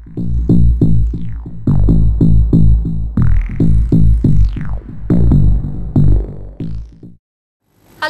Hello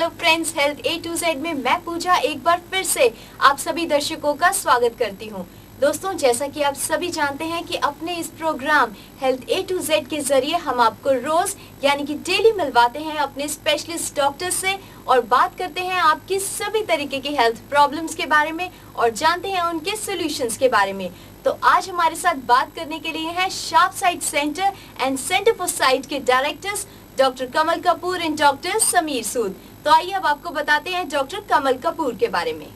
friends, health A to Z में मैं पूजा एक बार फिर से आप सभी दर्शकों का स्वागत करती हूं। दोस्तों, जैसा कि आप सभी जानते हैं कि अपने इस program health A to Z के जरिए हम आपको रोज यानी कि डेली मिलवाते हैं अपने स्पेशलिस्ट डॉक्टर से और बात करते हैं आपकी सभी तरीके की हेल्थ प्रॉब्लम्स के बारे में और जानते हैं उनके सॉल्यूशंस के बारे में। तो आज हमारे साथ बात करने के लिए हैं Sharp Sight Centre and Centre for Sight के directors doctor Kamal Kapoor and doctor Sameer Sood. तो आइए अब आपको बताते हैं डॉक्टर कमल कपूर के बारे में।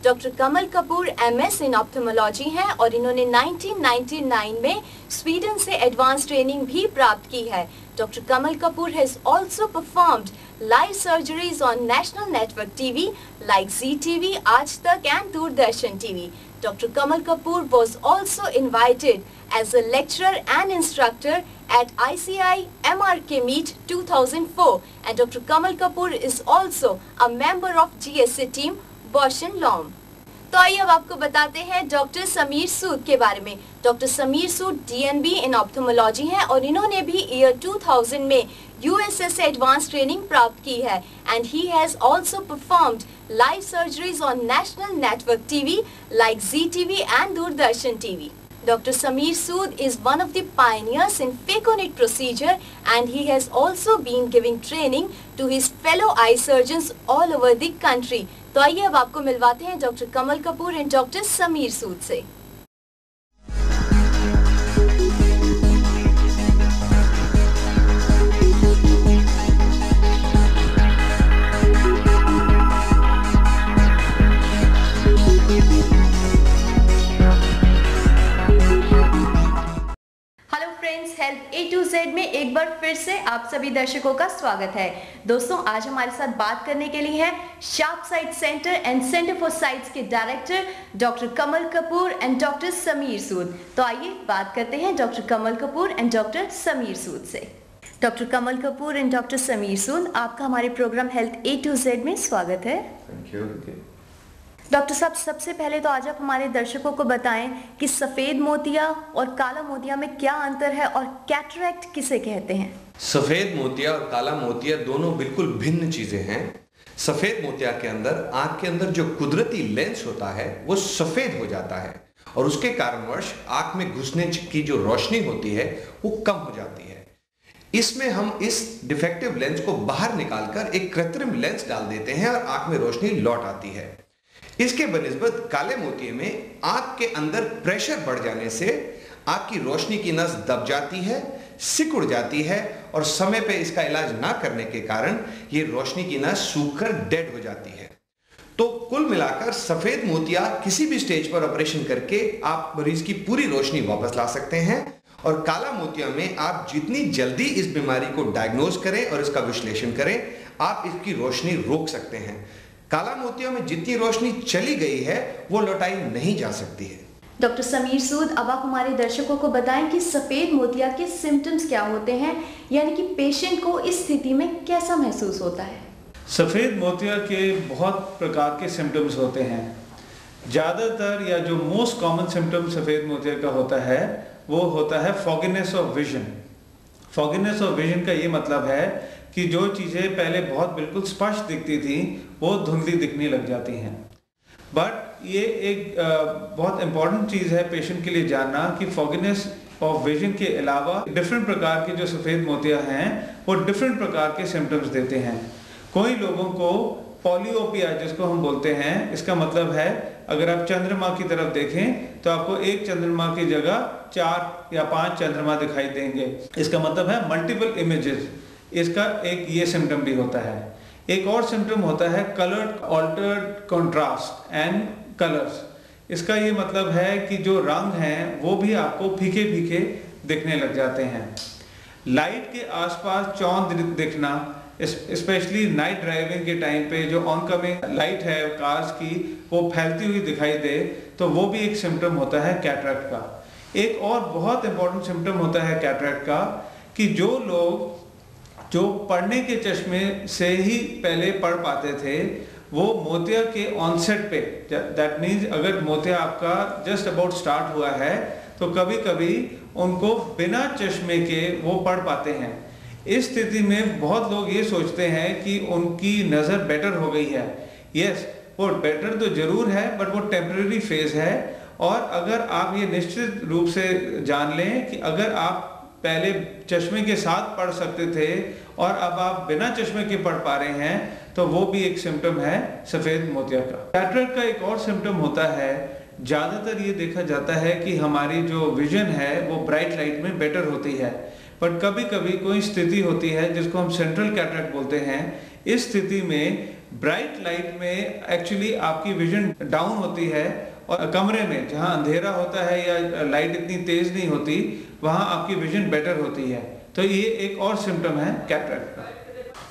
डॉक्टर कमल कपूर एमएस इन ऑप्थेमोलॉजी हैं और इन्होंने 1999 में स्वीडन से एडवांस ट्रेनिंग भी प्राप्त की है। Doctor Kamal Kapoor has also performed live surgeries on national network TV like Zee TV, Aaj Tak and Doordarshan TV. Dr. Kamal Kapoor was also invited as a lecturer and instructor at ICI MRK Meet 2004 and Dr. Kamal Kapoor is also a member of GSA team Bausch & Lomb। तो आइए अब आपको बताते हैं doctor Sameer सूद के बारे में। Doctor Sameer सूद DNB इन ऑप्थेमोलॉजी हैं और इन्होंने भी ईयर 2000 में USA से एडवांस ट्रेनिंग प्राप्त की है and he has also performed live surgeries on national network TV like Zee TV and Doordarshan TV. Dr. Sameer Sood is one of the pioneers in phaconet procedure and he has also been giving training to his fellow eye surgeons all over the country। तो आइए अब आपको मिलवाते हैं doctor Kamal Kapoor and doctor Sameer Sood से। Health A to Z में एक बार फिर से आप सभी दर्शकों का स्वागत है। दोस्तों, आज हमारे साथ बात करने के लिए हैं Sharp Sight Centre and Centre for Sights के director doctor Kamal Kapoor and doctor Sameer Sood. तो आइए बात करते हैं doctor Kamal Kapoor and doctor Sameer Sood से। Doctor Kamal Kapoor and doctor Sameer Sood, आपका हमारे programme health A to Z में स्वागत है। Thank you. डॉक्टर साहब, सबसे पहले तो आज आप हमारे दर्शकों को बताएं कि सफेद मोतिया और काला मोतिया में क्या अंतर है और कैटरैक्ट किसे कहते हैं? सफेद मोतिया और काला मोतिया दोनों बिल्कुल भिन्न चीजें हैं। सफेद मोतिया के अंदर आंख के अंदर जो कुदरती लेंस होता है वो सफेद हो जाता है और उसके कारणवश आंख में घुसने की जो रोशनी होती है वो कम हो जाती है। इसमें हम इस डिफेक्टिव लेंस को बाहर निकालकर एक कृत्रिम लेंस डाल देते हैं और आंख में रोशनी लौट आती है। इसके बनिस्बत काले मोतिये में आंख के अंदर प्रेशर बढ़ जाने से आंख की रोशनी की नस दब जाती है, सिकुड़ जाती है और समय पे इसका इलाज ना करने के कारण ये रोशनी की नस सूखकर डेड हो जाती है। तो कुल मिलाकर सफेद मोतिया किसी भी स्टेज पर ऑपरेशन करके आप मरीज की पूरी रोशनी वापस ला सकते हैं और काला मोतिया में आप जितनी जल्दी इस बीमारी को डायग्नोज करें और इसका विश्लेषण करें, आप इसकी रोशनी रोक सकते हैं। काला मोतिया में जितनी रोशनी चली गई है वो लौटाई नहीं जा सकती है। डॉक्टर समीर सूद, अब आप हमारे दर्शकों को बताएं कि सफेद मोतिया के सिम्टम्स क्या होते हैं, यानी कि पेशेंट को इस स्थिति में कैसा महसूस होता है? सफेद मोतिया के बहुत प्रकार के सिम्टम्स होते हैं। ज़्यादातर या जो मोस्ट कॉमन सिम्टम सफेद मोतिया का होता है वो होता है फॉगिनेस ऑफ विजन। फॉगिनेस ऑफ विजन का ये मतलब है कि जो चीज़ें पहले बहुत बिल्कुल स्पष्ट दिखती थी वो धुंधली दिखने लग जाती हैं। बट ये एक बहुत इम्पॉर्टेंट चीज़ है पेशेंट के लिए जानना कि फॉगिनेस ऑफ विजन के अलावा डिफरेंट प्रकार के जो सफ़ेद मोतिया हैं वो डिफरेंट प्रकार के सिम्टम्स देते हैं। कोई लोगों को पॉलियोपिया जिसको हम बोलते हैं, इसका मतलब है अगर आप चंद्रमा की तरफ देखें तो आपको एक चंद्रमा की जगह 4 या 5 चंद्रमा दिखाई देंगे। इसका मतलब है मल्टीपल इमेजेस। इसका एक ये सिम्टम भी होता है। एक और सिम्टम होता है coloured altered contrast and colours. इसका ये मतलब है कि जो रंग हैं वो भी आपको फीके फीके दिखने लग जाते हैं। लाइट के आसपास चौंध दिखना, स्पेशली नाइट ड्राइविंग के टाइम पे जो ऑनकमिंग लाइट है कार्स की वो फैलती हुई दिखाई दे, तो वो भी एक सिम्टम होता है कैटरैक्ट का। एक और बहुत इंपॉर्टेंट सिम्टम होता है कैटरैक्ट का कि जो लोग जो पढ़ने के चश्मे से ही पहले पढ़ पाते थे वो मोतिया के ऑनसेट पे, दैट मीन्स अगर मोतिया आपका जस्ट अबाउट स्टार्ट हुआ है तो कभी कभी उनको बिना चश्मे के वो पढ़ पाते हैं। इस स्थिति में बहुत लोग ये सोचते हैं कि उनकी नज़र बेटर हो गई है। यस, वो बेटर तो जरूर है, बट वो टेम्परेरी फेज है। और अगर आप ये निश्चित रूप से जान लें कि अगर आप पहले चश्मे के साथ पढ़ सकते थे और अब आप बिना चश्मे के पढ़ पा रहे हैं, तो वो भी एक सिम्टम है सफ़ेद मोतिया का। कैटरेक्ट का एक और सिम्टम होता है, ज़्यादातर ये देखा जाता है कि हमारी जो विजन है वो ब्राइट लाइट में बेटर होती है, बट कभी कभी कोई स्थिति होती है जिसको हम सेंट्रल कैटरेक्ट बोलते हैं। इस स्थिति में ब्राइट लाइट में एक्चुअली आपकी विजन डाउन होती है और कमरे में जहां अंधेरा होता है या लाइट इतनी तेज नहीं होती, वहां आपकी विजन बेटर होती है। तो ये एक और सिम्टम है कैटरेक्ट का।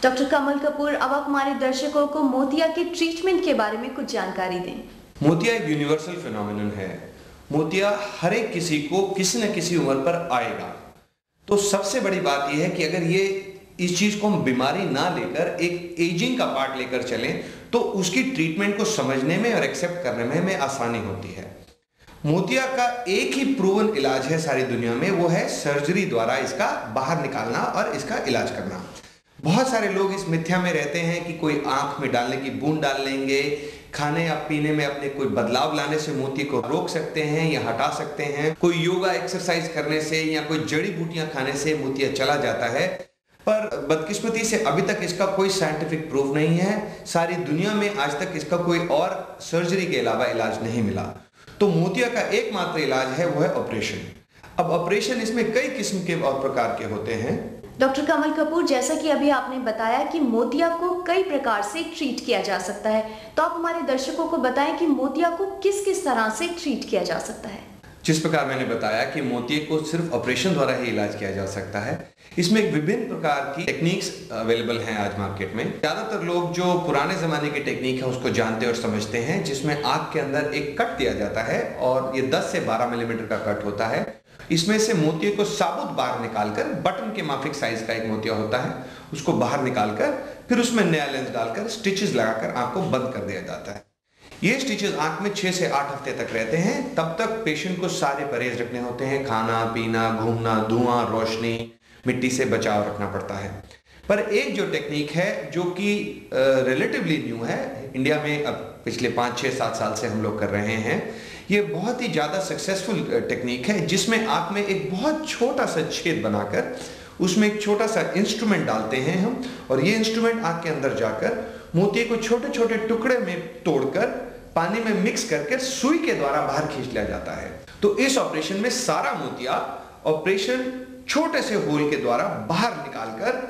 डॉक्टर कमल कपूर, अब आप हमारे दर्शकों को मोतिया के ट्रीटमेंट के बारे में कुछ जानकारी दें। मोतिया एक यूनिवर्सल फिनोमिनन है। मोतिया हर एक किसी को किसी न किसी उम्र पर आएगा। तो सबसे बड़ी बात यह है कि अगर ये इस चीज को हम बीमारी ना लेकर एक एजिंग का पार्ट लेकर चलें, तो उसकी ट्रीटमेंट को समझने में और एक्सेप्ट करने में हमें आसानी होती है। मोतिया का एक ही प्रूवन इलाज है सारी दुनिया में, वो है सर्जरी द्वारा इसका बाहर निकालना और इसका इलाज करना। बहुत सारे लोग इस मिथ्या में रहते हैं कि कोई आंख में डालने की बूंद डाल लेंगे, खाने या पीने में अपने कोई बदलाव लाने से मोतिये को रोक सकते हैं या हटा सकते हैं, कोई योगा एक्सरसाइज करने से या कोई जड़ी बूटियां खाने से मोतिया चला जाता है। पर बदकिस्मती से अभी तक इसका कोई साइंटिफिक प्रूफ नहीं है। सारी दुनिया में आज तक इसका कोई और सर्जरी के अलावा इलाज नहीं मिला। तो मोतिया का एकमात्र इलाज है वो है ऑपरेशन। अब ऑपरेशन इसमें कई किस्म के और प्रकार के होते हैं। डॉक्टर कमल कपूर, जैसा कि अभी आपने बताया कि मोतिया को कई प्रकार से ट्रीट किया जा सकता है, तो आप हमारे दर्शकों को बताएं कि मोतिया को किस किस तरह से ट्रीट किया जा सकता है। जिस प्रकार मैंने बताया कि मोतिये को सिर्फ ऑपरेशन द्वारा ही इलाज किया जा सकता है, इसमें विभिन्न प्रकार की टेक्निक्स अवेलेबल हैं आज मार्केट में। ज्यादातर लोग जो पुराने जमाने की टेक्निक है उसको जानते और समझते हैं, जिसमें आंख के अंदर एक कट दिया जाता है और ये 10 से 12 मिलीमीटर का कट होता है। इसमें से मोतिये को साबुत बाहर निकालकर, बटन के माफिक साइज का एक मोतिया होता है, उसको बाहर निकालकर फिर उसमें नया लेंस डालकर स्टिचेस लगाकर आंख को बंद कर दिया जाता है। ये स्टिचेस आंख में 6 से 8 हफ्ते तक रहते हैं। तब तक पेशेंट को सारे परहेज रखने होते हैं, खाना पीना, घूमना, धुआं, रोशनी, मिट्टी से बचाव रखना पड़ता है। पर एक जो टेक्निक है जो कि रिलेटिवली न्यू है, इंडिया में अब पिछले 5, 6, 7 साल से हम लोग कर रहे हैं, ये बहुत ही ज़्यादा सक्सेसफुल टेक्निक है, जिसमें आँख में एक बहुत छोटा सा छेद बनाकर उसमें एक छोटा सा इंस्ट्रूमेंट डालते हैं हम, और ये इंस्ट्रूमेंट आँख के अंदर जाकर मोतिये को छोटे छोटे टुकड़े में तोड़कर पानी में मिक्स करके सुई के द्वारा बाहर खींच लिया जाता है। तो इस ऑपरेशन में सारा मोतिया ऑपरेशन छोटे से होल के द्वारा बाहर निकालकर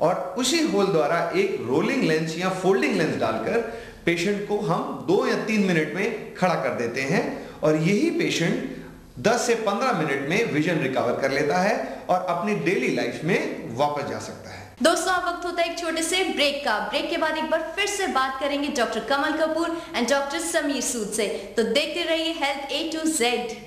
और उसी होल द्वारा एक रोलिंग लेंस या फोल्डिंग लेंस डालकर पेशेंट को हम 2 या 3 मिनट में खड़ा कर देते हैं, और यही पेशेंट 10 से 15 मिनट में विजन रिकवर कर लेता है और अपनी डेली लाइफ में वापस जा सकता है। दोस्तों, अब वक्त होता है एक छोटे से ब्रेक का। ब्रेक के बाद एक बार फिर से बात करेंगे doctor Kamal Kapoor and doctor Sameer Sood से। तो देखते रहिए हेल्थ A to Z।